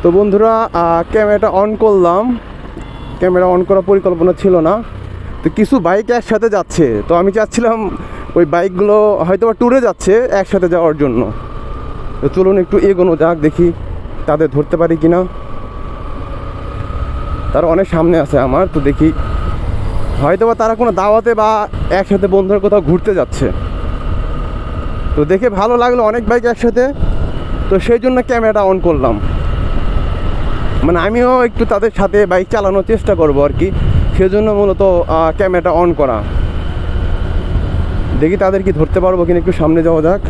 তো বন্ধুরা ক্যামেরাটা অন করলাম, ক্যামেরা অন করার পরিকল্পনা ছিল না। তো কিছু বাইক একসাথে যাচ্ছে, তো আমি চাচ্ছিলাম ওই বাইকগুলো হয়তো বা ট্যুরে যাচ্ছে একসাথে যাওয়ার জন্য। তো চলুন একটু এগোনো যাক, দেখি তাদের ধরতে পারি কি না। তারা অনেক সামনে আছে আমার, তো দেখি হয়তো বা তারা কোনো দাওয়াতে বা একসাথে বন্ধুরা কোথাও ঘুরতে যাচ্ছে। তো দেখে ভালো লাগলো অনেক বাইক একসাথে, তো সেই জন্য ক্যামেরাটা অন করলাম। মানে আমিও একটু তাদের সাথে বাইক চালানোর চেষ্টা করব আর কি, সেজন্য মূলত ক্যামেরাটা অন করা। দেখি তাদের কি ধরতে পারবো কিনা, একটু সামনে যাওয়া যাক।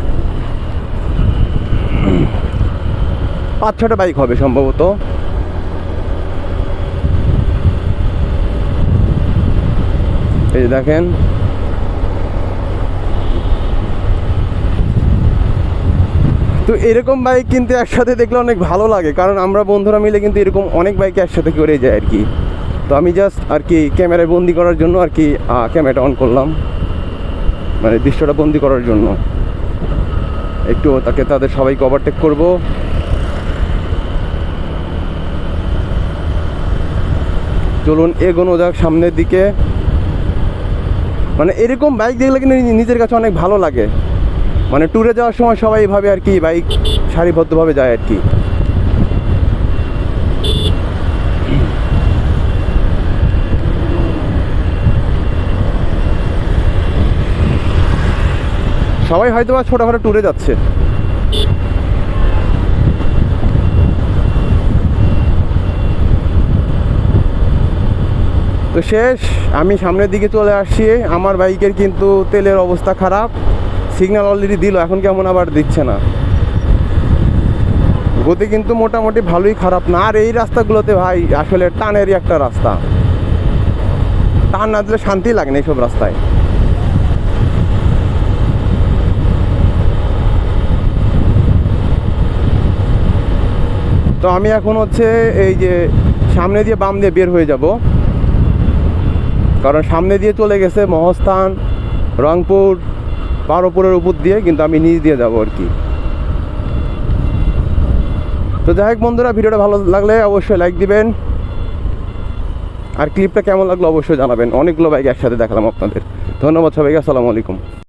5-6টা বাইক হবে সম্ভবত। এই যে দেখেন, তো এরকম বাইক কিন্তু একসাথে দেখলে অনেক ভালো লাগে, কারণ আমরা বন্ধুরা মিলে কিন্তু এরকম অনেক বাইক একসাথে করে যাই আর কি। তো আমি জাস্ট আর কি ক্যামেরায় বন্দি করার জন্য আর কি ক্যামেরাটা অন করলাম, মানে দৃশ্যটা বন্দি করার জন্য। একটু তাদের সবাইকে ওভারটেক করব। চলুন এগোনো যাক সামনের দিকে। মানে এরকম বাইক দেখলে কিন্তু নিজের কাছে অনেক ভালো লাগে। মানে ট্যুরে যাওয়ার সময় সবাই ভাবে আর কি বাইক সারিবদ্ধভাবে যায় আর কি। সবাই হয়তো বা ছোটোখাটো ট্যুরে যাচ্ছে। তো শেষ, আমি সামনের দিকে চলে আসছি। আমার বাইকের কিন্তু তেলের অবস্থা খারাপ, সিগন্যাল অলরেডি দিল, এখন কেমন আবার দিচ্ছে না। গতি কিন্তু মোটামুটি ভালোই খারাপ না। আর এই রাস্তাগুলোতে ভাই আসলে টানেরই একটা রাস্তা, টান না দিলে শান্তি লাগে না এইসব রাস্তায়। তো আমি এখন হচ্ছে এই যে সামনে দিয়ে বাম দিয়ে বের হয়ে যাব, কারণ সামনে দিয়ে চলে গেছে মহাস্থান, রংপুর, পারোপুরের উপর দিয়ে, কিন্তু আমি নিচ দিয়ে যাব আর কি। তো যাই হোক বন্ধুরা, ভিডিওটা ভালো লাগলে অবশ্যই লাইক দিবেন, আর ক্লিপটা কেমন লাগলো অবশ্যই জানাবেন। অনেকগুলো বাইক একসাথে দেখালাম আপনাদের। ধন্যবাদ সবাইকে, আসসালামু আলাইকুম।